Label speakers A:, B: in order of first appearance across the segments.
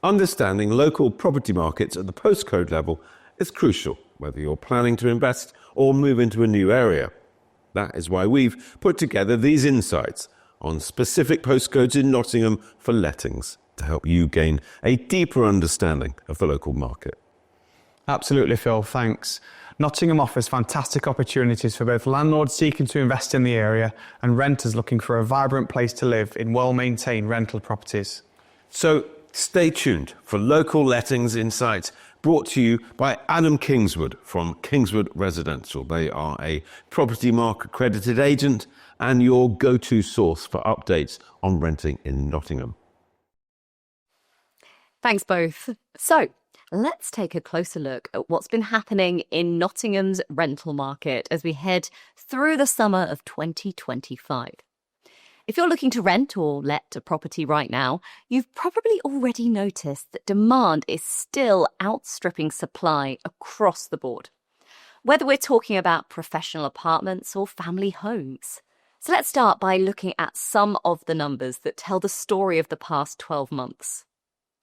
A: Understanding local property markets at the postcode level is crucial, whether you're planning to invest or move into a new area. That is why we've put together these insights on specific postcodes in Nottingham for lettings to help you gain a deeper understanding of the local market.
B: Absolutely, Phil, thanks. Nottingham offers fantastic opportunities for both landlords seeking to invest in the area and renters looking for a vibrant place to live in well-maintained rental properties.
A: So stay tuned for local lettings insights brought to you by Adam Kingswood from Kingswood Residential. They are a Property Mark accredited agent and your go-to source for updates on renting in Nottingham.
C: Thanks both. So let's take a closer look at what's been happening in Nottingham's rental market as we head through the summer of 2025. If you're looking to rent or let a property right now, you've probably already noticed that demand is still outstripping supply across the board, whether we're talking about professional apartments or family homes. So let's start by looking at some of the numbers that tell the story of the past 12 months.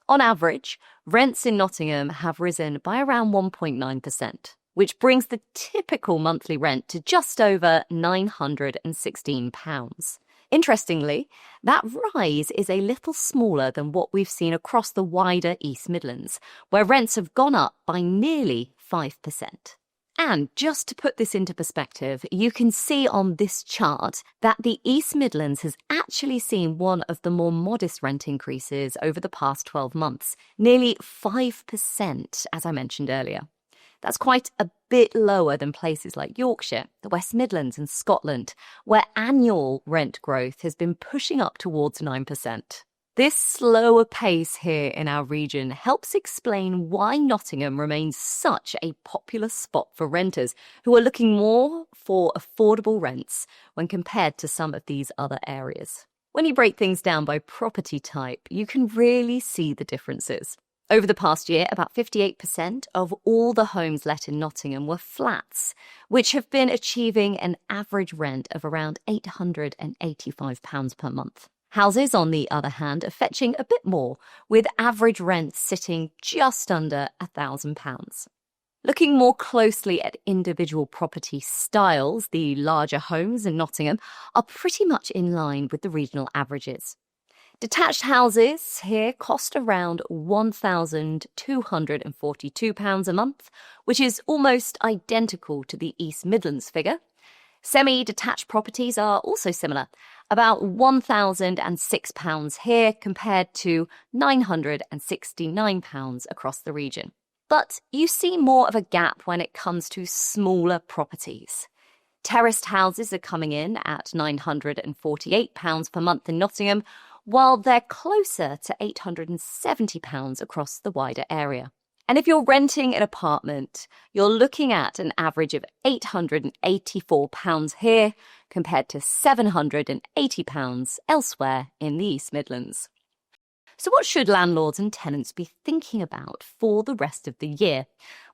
C: On average, rents in Nottingham have risen by around 1.9%, which brings the typical monthly rent to just over £916. Interestingly, that rise is a little smaller than what we've seen across the wider East Midlands, where rents have gone up by nearly 5%. And just to put this into perspective, you can see on this chart that the East Midlands has actually seen one of the more modest rent increases over the past 12 months, nearly 5%, as I mentioned earlier. That's quite a bit lower than places like Yorkshire, the West Midlands and Scotland, where annual rent growth has been pushing up towards 9%. This slower pace here in our region helps explain why Nottingham remains such a popular spot for renters who are looking more for affordable rents when compared to some of these other areas. When you break things down by property type, you can really see the differences. Over the past year, about 58% of all the homes let in Nottingham were flats, which have been achieving an average rent of around £885 per month. Houses, on the other hand, are fetching a bit more, with average rents sitting just under £1,000. Looking more closely at individual property styles, the larger homes in Nottingham are pretty much in line with the regional averages. Detached houses here cost around £1,242 a month, which is almost identical to the East Midlands figure. Semi-detached properties are also similar, about £1,006 here compared to £969 across the region. But you see more of a gap when it comes to smaller properties. Terraced houses are coming in at £948 per month in Nottingham, while they're closer to £870 across the wider area. And if you're renting an apartment, you're looking at an average of £884 here compared to £780 elsewhere in the East Midlands. So what should landlords and tenants be thinking about for the rest of the year?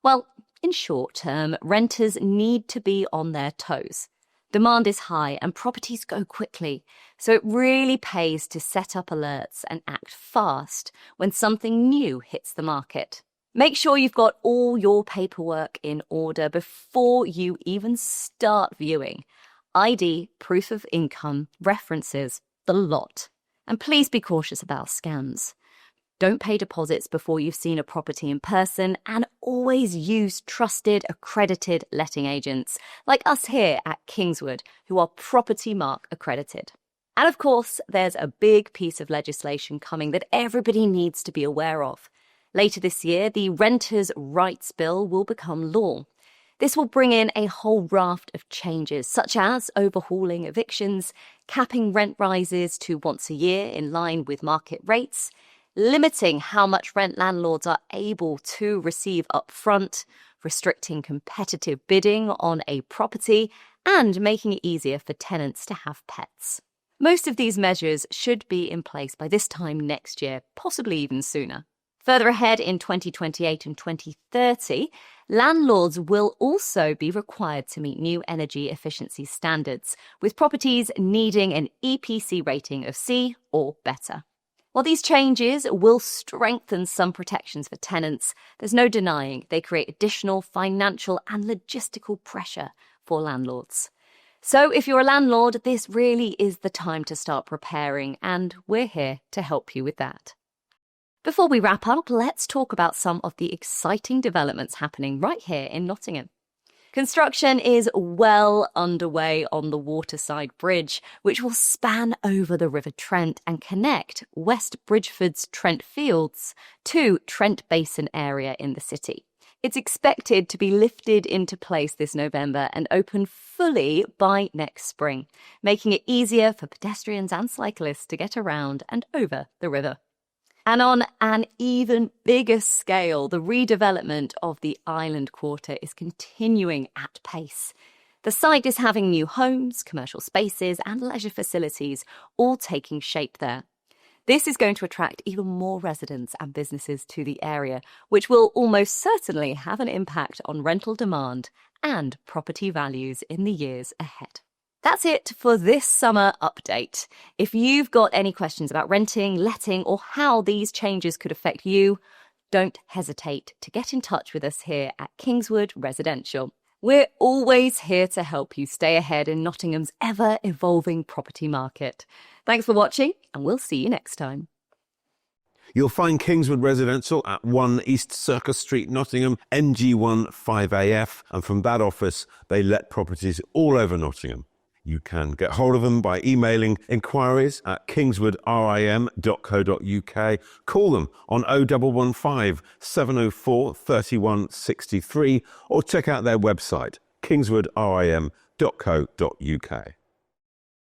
C: Well, in short term, renters need to be on their toes. Demand is high and properties go quickly, so it really pays to set up alerts and act fast when something new hits the market. Make sure you've got all your paperwork in order before you even start viewing. ID, proof of income, references, the lot. And please be cautious about scams. Don't pay deposits before you've seen a property in person, and always use trusted, accredited letting agents like us here at Kingswood, who are Property Mark accredited. And of course, there's a big piece of legislation coming that everybody needs to be aware of. Later this year, the Renters' Rights Bill will become law. This will bring in a whole raft of changes, such as overhauling evictions, capping rent rises to once a year in line with market rates, limiting how much rent landlords are able to receive up front, restricting competitive bidding on a property, and making it easier for tenants to have pets. Most of these measures should be in place by this time next year, possibly even sooner. Further ahead in 2028 and 2030, landlords will also be required to meet new energy efficiency standards, with properties needing an EPC rating of C or better. While these changes will strengthen some protections for tenants, there's no denying they create additional financial and logistical pressure for landlords. So if you're a landlord, this really is the time to start preparing, and we're here to help you with that. Before we wrap up, let's talk about some of the exciting developments happening right here in Nottingham. Construction is well underway on the Waterside Bridge, which will span over the River Trent and connect West Bridgeford's Trent Fields to Trent Basin area in the city. It's expected to be lifted into place this November and open fully by next spring, making it easier for pedestrians and cyclists to get around and over the river. And on an even bigger scale, the redevelopment of the Island Quarter is continuing at pace. The site is having new homes, commercial spaces and leisure facilities all taking shape there. This is going to attract even more residents and businesses to the area, which will almost certainly have an impact on rental demand and property values in the years ahead. That's it for this summer update. If you've got any questions about renting, letting, or how these changes could affect you, don't hesitate to get in touch with us here at Kingswood Residential. We're always here to help you stay ahead in Nottingham's ever-evolving property market. Thanks for watching, and we'll see you next time.
A: You'll find Kingswood Residential at 1 East Circus Street, Nottingham, NG1 5AF, and from that office, they let properties all over Nottingham. You can get hold of them by emailing enquiries at kingswoodrim.co.uk, call them on 0115 704 3163, or check out their website, kingswoodrim.co.uk.